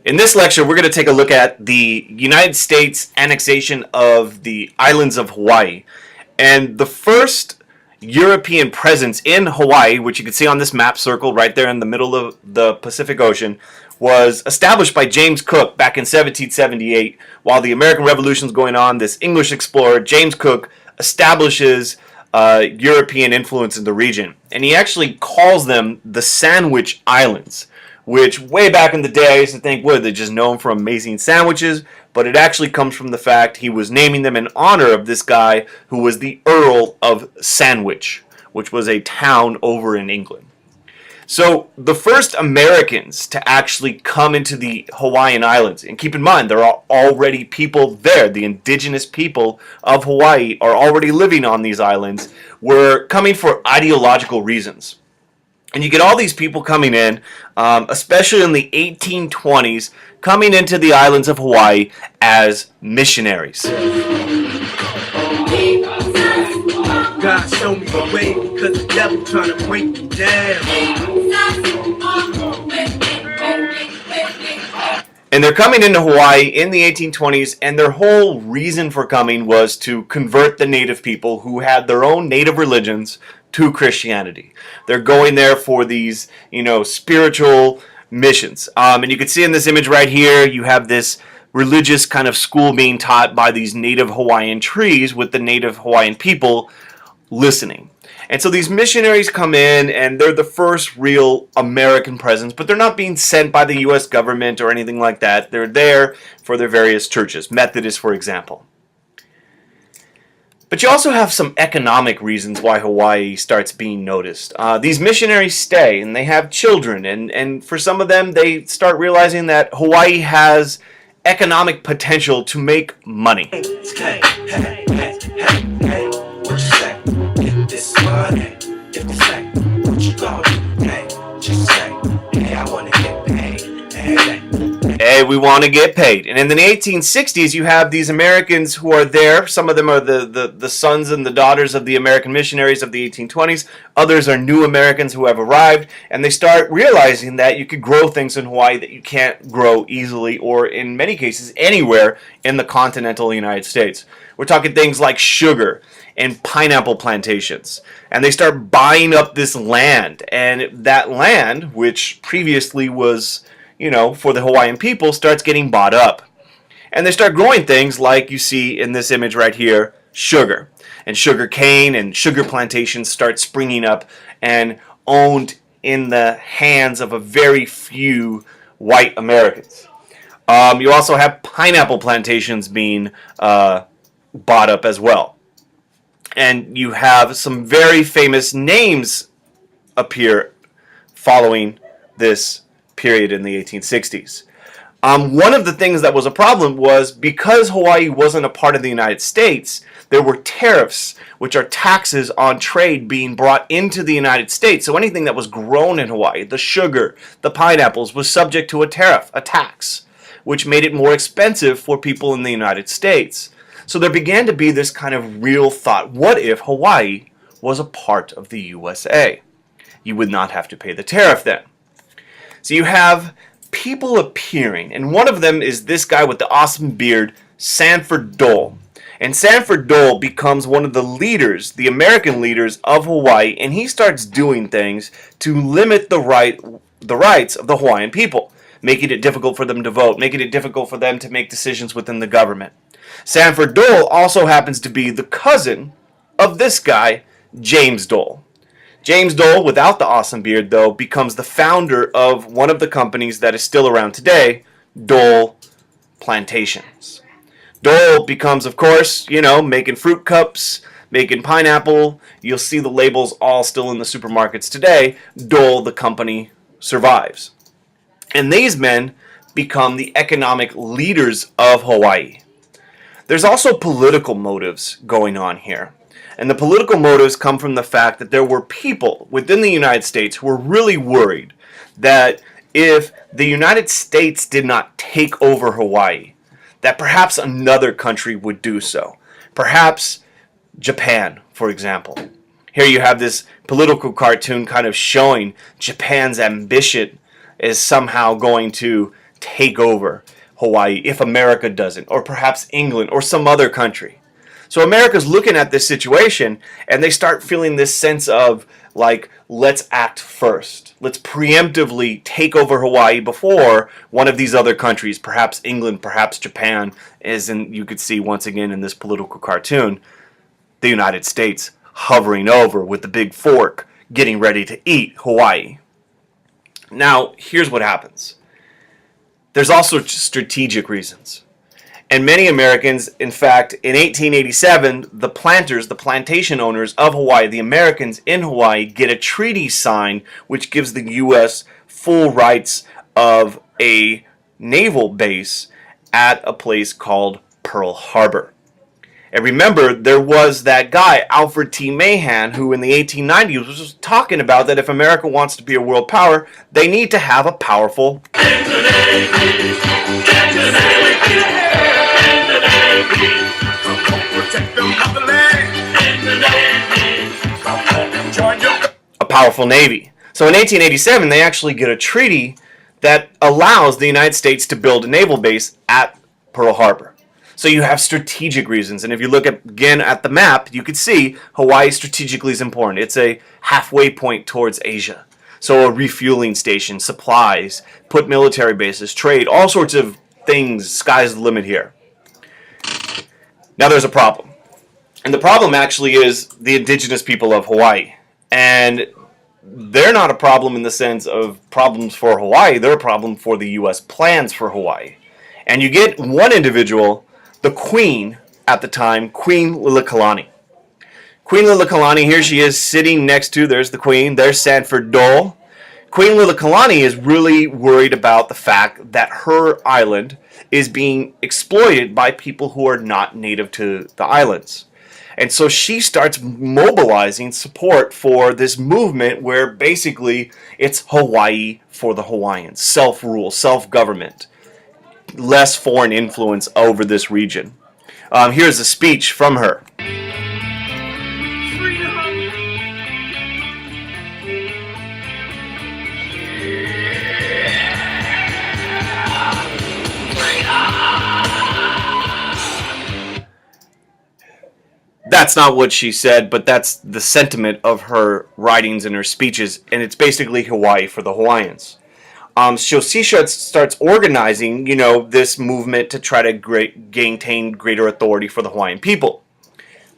In this lecture, we're going to take a look at the United States annexation of the islands of Hawaii. And the first European presence in Hawaii, which you can see on this map circle right there in the middle of the Pacific Ocean, was established by James Cook back in 1778. While the American Revolution is going on, this English explorer, James Cook, establishes European influence in the region. And he actually calls them the Sandwich Islands, which way back in the day I used to think, what, they're just known for amazing sandwiches, but it actually comes from the fact he was naming them in honor of this guy who was the Earl of Sandwich, which was a town over in England. So the first Americans to actually come into the Hawaiian Islands, and keep in mind there are already people there, the indigenous people of Hawaii are already living on these islands, were coming for ideological reasons. And you get all these people coming in, especially in the 1820s, coming into the islands of Hawaii as missionaries. God show me the way because the devil trying to break me down. And they're coming into Hawaii in the 1820s, and their whole reason for coming was to convert the native people who had their own native religions to Christianity. They're going there for these, spiritual missions. And you can see in this image right here, you have this religious kind of school being taught by these native Hawaiian trees with the native Hawaiian people listening. And so these missionaries come in, and they're the first real American presence, but they're not being sent by the U.S. government or anything like that. They're there for their various churches, Methodist, for example. But you also have some economic reasons why Hawaii starts being noticed. These missionaries stay, and they have children, and for some of them, they start realizing that Hawaii has economic potential to make money. Hey, what you say? Get this money. If they say, what you gonna do? Hey, just say, hey, I wanna get paid. Hey, we want to get paid. And in the 1860s, you have these Americans who are there. Some of them are the sons and the daughters of the American missionaries of the 1820s. Others are new Americans who have arrived. And they start realizing that you could grow things in Hawaii that you can't grow easily or, in many cases, anywhere in the continental United States. We're talking things like sugar and pineapple plantations. And they start buying up this land. And that land, which previously was, for the Hawaiian people, starts getting bought up. And they start growing things like you see in this image right here, sugar. And sugar cane and sugar plantations start springing up and owned in the hands of a very few white Americans. You also have pineapple plantations being bought up as well. And you have some very famous names appear following this period in the 1860s. One of the things that was a problem was because Hawaii wasn't a part of the United States, there were tariffs, which are taxes on trade being brought into the United States. So anything that was grown in Hawaii, the sugar, the pineapples, was subject to a tariff, a tax, which made it more expensive for people in the United States. So there began to be this kind of real thought, what if Hawaii was a part of the USA? You would not have to pay the tariff then. So you have people appearing, and one of them is this guy with the awesome beard, Sanford Dole. And Sanford Dole becomes one of the leaders, the American leaders of Hawaii, and he starts doing things to limit the rights of the Hawaiian people, making it difficult for them to vote, making it difficult for them to make decisions within the government. Sanford Dole also happens to be the cousin of this guy, James Dole. James Dole, without the awesome beard, though, becomes the founder of one of the companies that is still around today, Dole Plantations. Dole becomes, of course, making fruit cups, making pineapple. You'll see the labels all still in the supermarkets today. Dole, the company, survives. And these men become the economic leaders of Hawaii. There's also political motives going on here. And the political motives come from the fact that there were people within the United States who were really worried that if the United States did not take over Hawaii, that perhaps another country would do so. Perhaps Japan, for example. Here you have this political cartoon kind of showing Japan's ambition is somehow going to take over Hawaii if America doesn't, or perhaps England or some other country. So America's looking at this situation and they start feeling this sense of like, let's act first. Let's preemptively take over Hawaii before one of these other countries, perhaps England, perhaps Japan, as in you could see once again in this political cartoon, the United States hovering over with the big fork, getting ready to eat Hawaii. Now, here's what happens. There's also strategic reasons. And many Americans, in fact, in 1887, the planters, the plantation owners of Hawaii, the Americans in Hawaii, get a treaty signed which gives the U.S. full rights of a naval base at a place called Pearl Harbor. And remember, there was that guy, Alfred T. Mahan, who in the 1890s was talking about that if America wants to be a world power, they need to have a powerful navy. So in 1887, they actually get a treaty that allows the United States to build a naval base at Pearl Harbor. So you have strategic reasons, and if you look again at the map, you can see Hawaii strategically is important. It's a halfway point towards Asia. So a refueling station, supplies, put military bases, trade, all sorts of things. Sky's the limit here. Now there's a problem. And the problem actually is the indigenous people of Hawaii. And they're not a problem in the sense of problems for Hawaii. They're a problem for the U.S. plans for Hawaii. And you get one individual, the Queen at the time, Queen Liliuokalani. Queen Liliuokalani, here she is sitting next to, there's the Queen, there's Sanford Dole. Queen Liliuokalani is really worried about the fact that her island is being exploited by people who are not native to the islands. And so she starts mobilizing support for this movement where basically it's Hawaii for the Hawaiians. Self-rule, self-government, less foreign influence over this region. Here's a speech from her. That's not what she said, but that's the sentiment of her writings and her speeches, and it's basically Hawaii for the Hawaiians. So she starts organizing, this movement to try to gain greater authority for the Hawaiian people.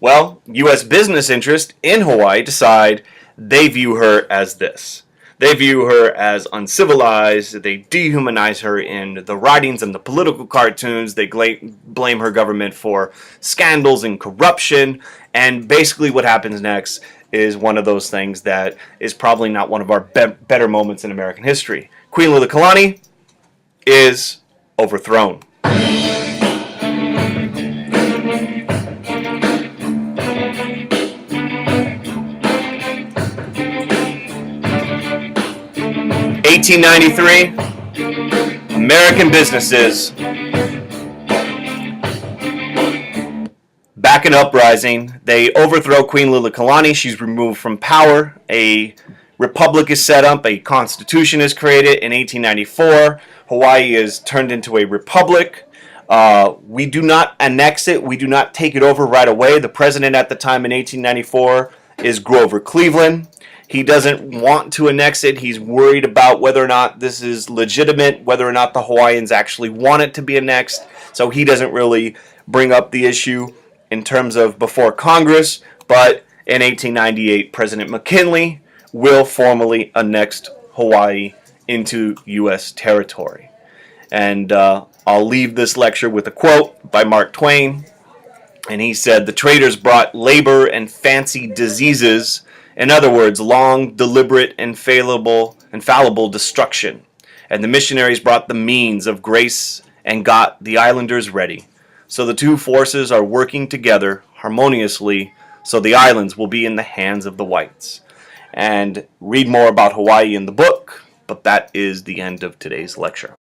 Well, U.S. business interests in Hawaii decide they view her as this. They view her as uncivilized. They dehumanize her in the writings and the political cartoons. They blame her government for scandals and corruption. And basically what happens next is one of those things that is probably not one of our better moments in American history. Queen Liliuokalani is overthrown. (1893), American businesses back in uprising. They overthrow Queen Liliuokalani. She's removed from power. A republic is set up. A constitution is created in 1894. Hawaii is turned into a republic. We do not annex it. We do not take it over right away. The president at the time in 1894 is Grover Cleveland. He doesn't want to annex it. He's worried about whether or not this is legitimate, whether or not the Hawaiians actually want it to be annexed. So he doesn't really bring up the issue in terms of before Congress. But in 1898, President McKinley will formally annex Hawaii into U.S. territory. And I'll leave this lecture with a quote by Mark Twain. And he said, "The traders brought labor and fancy diseases. In other words, long, deliberate, infallible destruction. And the missionaries brought the means of grace and got the islanders ready. So the two forces are working together harmoniously, so the islands will be in the hands of the whites." And read more about Hawaii in the book, but that is the end of today's lecture.